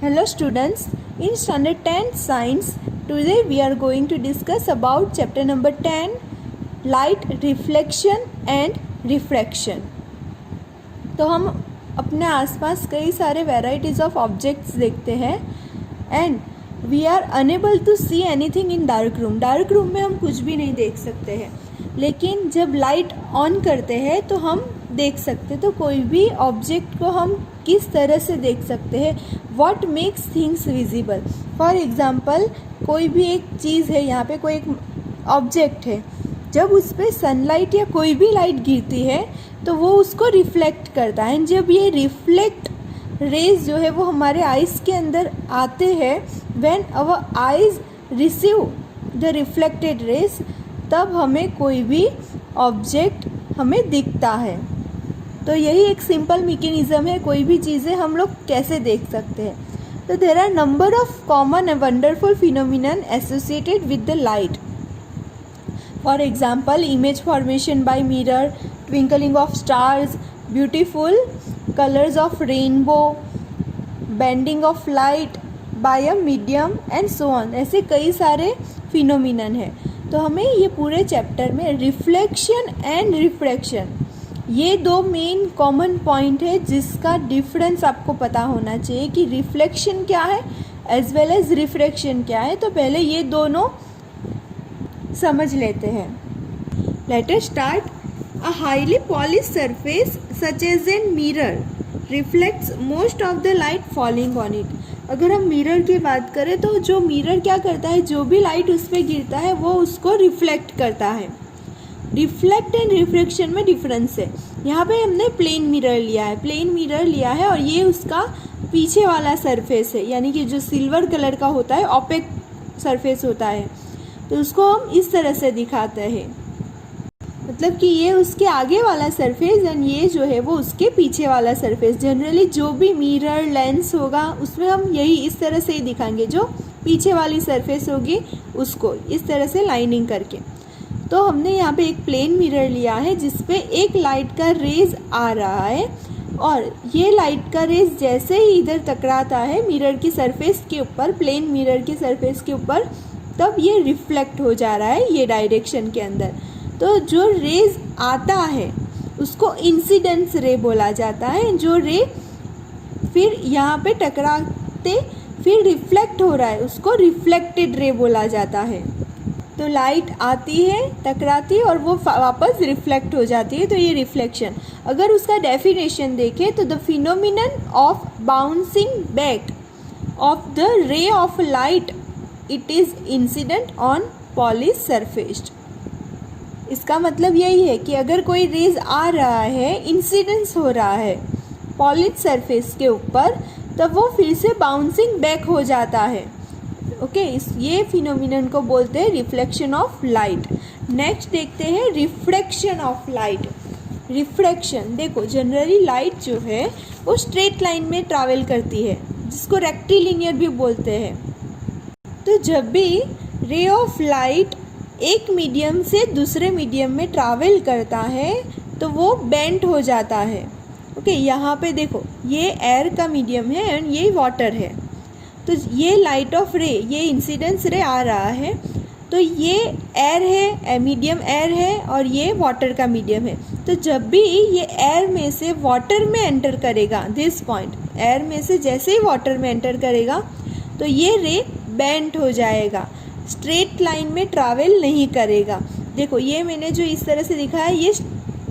Hello students, in standard 10 science, today we are going to discuss about chapter number 10, light reflection and refraction. तो हम अपने आसपास कई सारे वेराइटीज़ ऑफ ऑब्जेक्ट्स देखते हैं and we are unable to see anything in dark room. Dark room में हम कुछ भी नहीं देख सकते हैं, लेकिन जब लाइट ऑन करते हैं तो हम देख सकते. तो कोई भी ऑब्जेक्ट को हम किस तरह से देख सकते हैं, what makes things visible. For example, कोई भी एक चीज़ है, यहाँ पे कोई एक ऑब्जेक्ट है, जब उस पर सनलाइट या कोई भी लाइट गिरती है तो वो उसको रिफ्लेक्ट करता है. एंड जब ये रिफ्लेक्ट रेज जो है वो हमारे आइज़ के अंदर आते हैं, when our eyes receive the reflected rays, तब हमें कोई भी ऑब्जेक्ट हमें दिखता है. तो यही एक सिंपल मैकेनिज्म है, कोई भी चीज़ें हम लोग कैसे देख सकते हैं. तो there are number of common and wonderful phenomenon associated with the light. For example, image formation by mirror, twinkling of stars, beautiful colours of rainbow, bending of light by a medium and so on. ऐसे कई सारे phenomenon है. तो हमें ये पूरे chapter में reflection and refraction, ये दो मेन कॉमन पॉइंट है जिसका डिफरेंस आपको पता होना चाहिए कि रिफ्लेक्शन क्या है एज वेल एज रिफ्रैक्शन क्या है. तो पहले ये दोनों समझ लेते हैं. Let us start. A highly polish surface such as an mirror reflects most of the light falling on it. अगर हम मिरर की बात करें तो जो मिरर क्या करता है, जो भी लाइट उस पर गिरता है वो उसको रिफ्लेक्ट करता है. रिफ्लेक्ट एंड रिफ्रैक्शन में डिफरेंस है. यहाँ पे हमने प्लेन मिरर लिया है और ये उसका पीछे वाला सरफेस है, यानी कि जो सिल्वर कलर का होता है, ऑपेक सरफेस होता है, तो उसको हम इस तरह से दिखाते हैं. मतलब कि ये उसके आगे वाला सरफेस एंड ये जो है वो उसके पीछे वाला सरफेस. जनरली जो भी मिरर लेंस होगा उसमें हम यही इस तरह से ही दिखाएंगे, जो पीछे वाली सरफेस होगी उसको इस तरह से लाइनिंग करके. तो हमने यहाँ पे एक प्लेन मिरर लिया है जिसपे एक लाइट का रेज आ रहा है और ये लाइट का रेज जैसे ही इधर टकराता है मिरर की सरफेस के ऊपर, प्लेन मिरर की सरफेस के ऊपर, तब ये रिफ्लेक्ट हो जा रहा है ये डायरेक्शन के अंदर. तो जो रेज आता है उसको इंसिडेंस रे बोला जाता है. जो रे फिर यहाँ पे टकराते फिर रिफ्लेक्ट हो रहा है उसको रिफ्लेक्टेड रे बोला जाता है. तो लाइट आती है, टकराती है और वो वापस रिफ्लेक्ट हो जाती है, तो ये रिफ्लेक्शन. अगर उसका डेफिनेशन देखें तो the phenomenon of bouncing back of the रे of light, it is incident on polish surface. इसका मतलब यही है कि अगर कोई रेज आ रहा है, इंसिडेंस हो रहा है पॉलिश सरफेस के ऊपर, तब वो फिर से बाउंसिंग बैक हो जाता है. ओके, ये फिनोमिनन को बोलते हैं रिफ्लेक्शन ऑफ लाइट. नेक्स्ट देखते हैं रिफ्रैक्शन ऑफ लाइट. रिफ्रैक्शन, देखो जनरली लाइट जो है वो स्ट्रेट लाइन में ट्रैवल करती है, जिसको रेक्टिलिनियर भी बोलते हैं. तो जब भी रे ऑफ लाइट एक मीडियम से दूसरे मीडियम में ट्रैवल करता है तो वो बेंड हो जाता है. ओके, यहाँ पे देखो ये एयर का मीडियम है एंड ये वाटर है. तो ये लाइट ऑफ रे, ये इंसिडेंस रे आ रहा है, तो ये एयर है, मीडियम एयर है और ये वाटर का मीडियम है. तो जब भी ये एयर में से वाटर में एंटर करेगा, दिस पॉइंट एयर में से जैसे ही वाटर में एंटर करेगा तो ये रे बेंड हो जाएगा, स्ट्रेट लाइन में ट्रैवल नहीं करेगा. देखो ये मैंने जो इस तरह से दिखाया, ये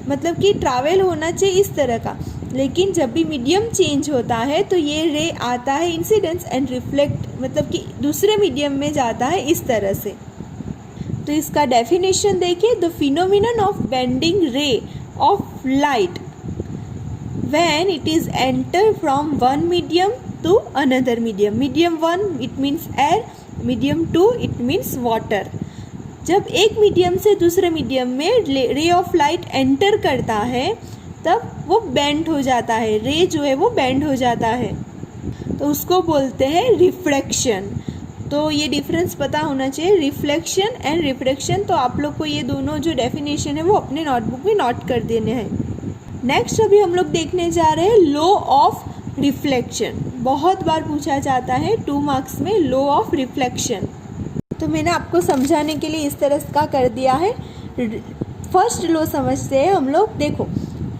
मतलब कि ट्रैवल होना चाहिए इस तरह का, लेकिन जब भी मीडियम चेंज होता है तो ये रे आता है इंसिडेंस एंड रिफ्लेक्ट, मतलब कि दूसरे मीडियम में जाता है इस तरह से. तो इसका डेफिनेशन देखिए, the phenomenon of bending ray of light when it is enter from one medium to another medium. Medium 1 it means air, medium 2 it means water. जब एक मीडियम से दूसरे मीडियम में रे ऑफ लाइट एंटर करता है तब वो बेंड हो जाता है, रे जो है वो बेंड हो जाता है, तो उसको बोलते हैं रिफ्रैक्शन. तो ये डिफरेंस पता होना चाहिए, रिफ्लेक्शन एंड रिफ्रैक्शन. तो आप लोग को ये दोनों जो डेफिनेशन है वो अपने नोटबुक में नोट कर देने हैं. नेक्स्ट अभी हम लोग देखने जा रहे हैं लॉ ऑफ रिफ्लेक्शन बहुत बार पूछा जाता है 2 मार्क्स में, लॉ ऑफ रिफ्लेक्शन। तो मैंने आपको समझाने के लिए इस तरह का कर दिया है। फर्स्ट लॉ समझते हैं हम लोग। देखो,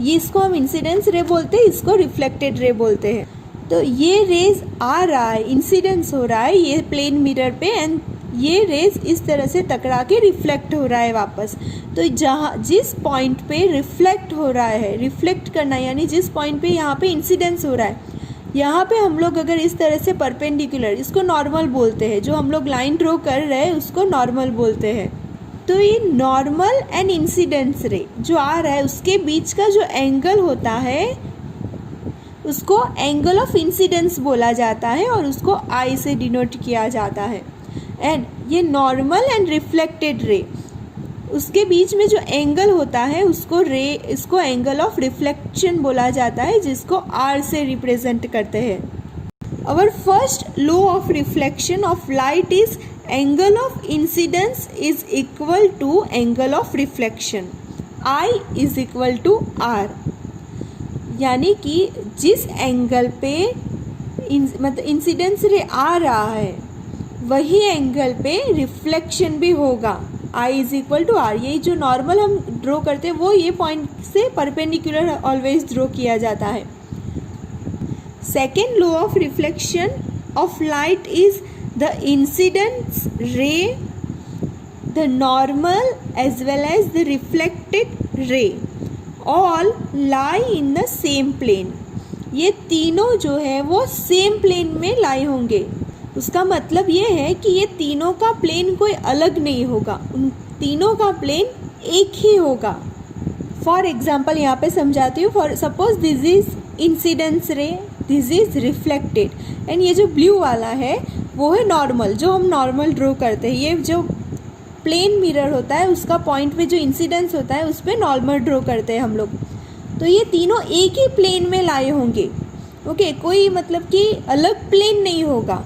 ये इसको हम इंसिडेंस रे बोलते हैं, इसको रिफ्लेक्टेड रे बोलते हैं। तो ये रेज आ रहा है, इंसिडेंस हो रहा है ये प्लेन मिरर पे, एंड ये रेज इस तरह से टकरा के रिफ्लेक्ट हो रहा है वापस। तो जहाँ जिस पॉइंट पे रिफ्लेक्ट हो रहा है, रिफ्लेक्ट करना यानी जिस पॉइंट पे यहाँ पे इंसिडेंस हो रहा है, यहाँ पे हम लोग अगर इस तरह से परपेंडिकुलर, इसको नॉर्मल बोलते हैं, जो हम लोग लाइन ड्रॉ कर रहे हैं उसको नॉर्मल बोलते हैं। तो ये नॉर्मल एंड इंसिडेंस रे जो आ रहा है उसके बीच का जो एंगल होता है उसको एंगल ऑफ इंसिडेंस बोला जाता है और उसको आई से डिनोट किया जाता है। एंड ये नॉर्मल एंड रिफ्लेक्टेड रे, उसके बीच में जो एंगल होता है इसको एंगल ऑफ रिफ्लेक्शन बोला जाता है, जिसको आर से रिप्रेजेंट करते हैं। Our first law of reflection of light is angle of incidence is equal to angle of reflection, i is equal to r. यानी कि जिस एंगल पे मतलब इंसिडेंस रे आ रहा है वही एंगल पे रिफ्लेक्शन भी होगा, आई इज इक्वल टू आर। यही जो नॉर्मल हम ड्रॉ करते हैं वो ये पॉइंट से परपेंडिकुलर ऑलवेज ड्रॉ किया जाता है। Second law of reflection of light is the incidence ray, the normal as well as the reflected ray all lie in the same plane. ये तीनों जो है वो सेम प्लेन में लाई होंगे। उसका मतलब ये है कि ये तीनों का प्लेन कोई अलग नहीं होगा, उन तीनों का प्लेन एक ही होगा। फॉर एग्जाम्पल यहाँ पे समझाती हूँ। For suppose this is incidence रे, दिस इज रिफ्लेक्टेड, एंड ये जो ब्लू वाला है वो है नॉर्मल, जो हम नॉर्मल ड्रॉ करते हैं। ये जो प्लेन मिरर होता है उसका पॉइंट पे जो इंसिडेंस होता है उस पर नॉर्मल ड्रॉ करते हैं हम लोग। तो ये तीनों एक ही प्लेन में लाए होंगे, ओके, कोई मतलब कि अलग प्लेन नहीं होगा।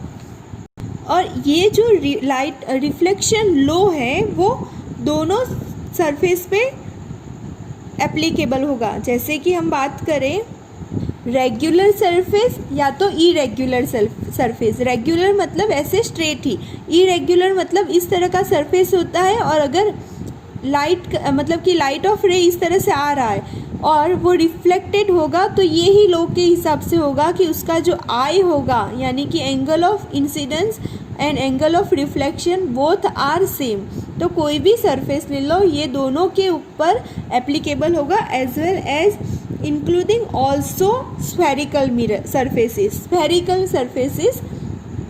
और ये जो लाइट रिफ्लेक्शन लॉ है वो दोनों सरफेस पे एप्लीकेबल होगा। जैसे कि हम बात करें रेगुलर सरफेस या तो इरेगुलर सरफेस। रेगुलर मतलब ऐसे स्ट्रेट ही, इरेगुलर मतलब इस तरह का सरफेस होता है, और अगर लाइट मतलब कि लाइट ऑफ रे इस तरह से आ रहा है और वो रिफ्लेक्टेड होगा तो ये ही लॉ के हिसाब से होगा कि उसका जो आई होगा यानी कि angle of incidence and angle of reflection both are same. तो कोई भी सरफेस ले लो, ये दोनों के ऊपर एप्लीकेबल होगा, as well as including also spherical mirror surfaces, spherical surfaces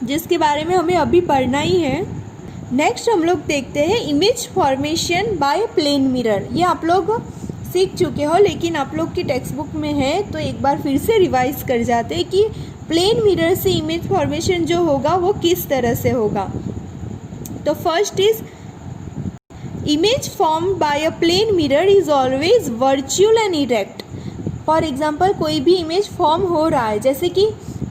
जिसके बारे में हमें अभी पढ़ना ही है। नेक्स्ट हम लोग देखते हैं image formation by plane mirror. ये आप लोग सीख चुके हो लेकिन आप लोग की टेक्स्ट बुक में है, तो एक बार फिर से रिवाइज कर जाते हैं कि प्लेन मिरर से इमेज फॉर्मेशन जो होगा वो किस तरह से होगा। तो first is image form by a plane mirror is always virtual and erect. For example कोई भी इमेज फॉर्म हो रहा है, जैसे कि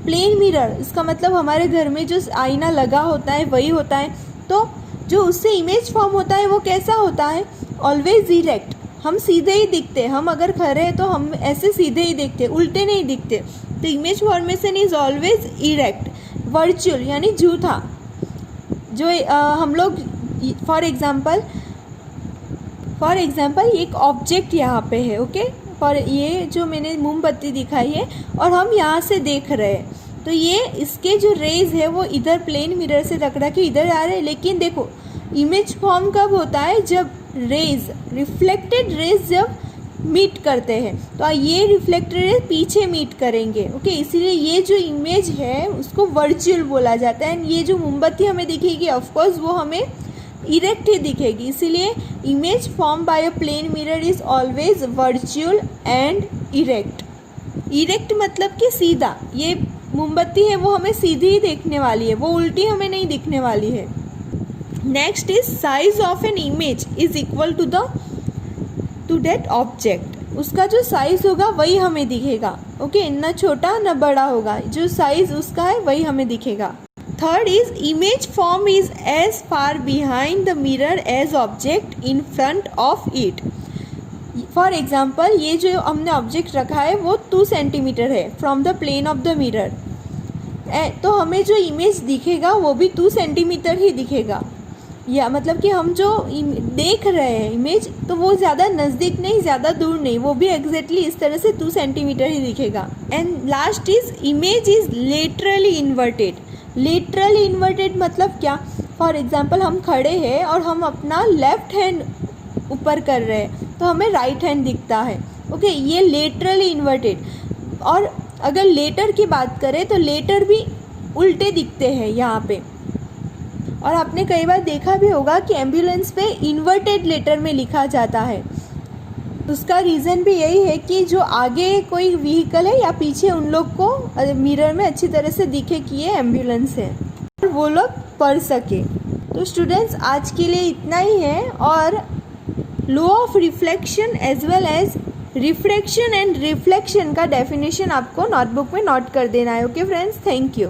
प्लेन मिरर, इसका मतलब हमारे घर में जो आईना लगा होता है वही होता है। तो जो उससे इमेज फॉर्म होता है वो कैसा होता है, ऑलवेज इरेक्ट, हम सीधे ही दिखते हैं। हम अगर खड़े हैं तो हम ऐसे सीधे ही दिखते, उल्टे नहीं दिखते। तो image formation is always erect. Virtual यानी झूठा, जो हम लोग फॉर एग्जाम्पल एक ऑब्जेक्ट यहाँ पे है, ओके, और ये जो मैंने मोमबत्ती दिखाई है और हम यहाँ से देख रहे हैं, तो ये इसके जो रेज है वो इधर प्लेन मिरर से टकरा के इधर आ रहे हैं। लेकिन देखो इमेज फॉर्म कब होता है, जब रेज, रिफ्लेक्टेड रेज जब मीट करते हैं, तो ये रिफ्लेक्टेड रेज पीछे मीट करेंगे, ओके, इसीलिए ये जो इमेज है उसको वर्चुअल बोला जाता है। एंड ये जो मोमबत्ती हमें दिखेगी ऑफकोर्स वो हमें इरेक्ट ही दिखेगी, इसीलिए image form by a plane mirror is always virtual and erect. Erect मतलब कि सीधा, ये मोमबत्ती है वो हमें सीधी ही देखने वाली है, वो उल्टी हमें नहीं दिखने वाली है। Next is size of an image is equal to that object. उसका जो साइज होगा वही हमें दिखेगा, ओके, ना छोटा ना बड़ा होगा, जो साइज उसका है वही हमें दिखेगा। Third is image form is as far behind the mirror as object in front of it. For example ये जो हमने ऑब्जेक्ट रखा है वो 2 सेंटीमीटर है from the plane of the mirror, तो हमें जो इमेज दिखेगा वो भी 2 सेंटीमीटर ही दिखेगा, या मतलब कि हम जो देख रहे हैं इमेज तो वो ज़्यादा नज़दीक नहीं ज़्यादा दूर नहीं, वो भी एग्जैक्टली इस तरह से 2 सेंटीमीटर ही दिखेगा। And last is image is laterally inverted. Laterally inverted मतलब क्या? फॉर एग्जांपल हम खड़े हैं और हम अपना लेफ्ट हैंड ऊपर कर रहे हैं तो हमें राइट हैंड दिखता है, ओके, ये लेटरली इन्वर्टेड। और अगर लेटर की बात करें तो लेटर भी उल्टे दिखते हैं यहाँ पे। और आपने कई बार देखा भी होगा कि एम्बुलेंस पे इन्वर्टेड लेटर में लिखा जाता है। उसका रीज़न भी यही है कि जो आगे कोई व्हीकल है या पीछे उन लोग को मिरर में अच्छी तरह से दिखे कि ये एम्बुलेंस है और वो लोग पढ़ सके। तो स्टूडेंट्स आज के लिए इतना ही है, और law of reflection as well as refraction and reflection का डेफिनेशन आपको नोटबुक में नोट कर देना है। Okay friends, thank you.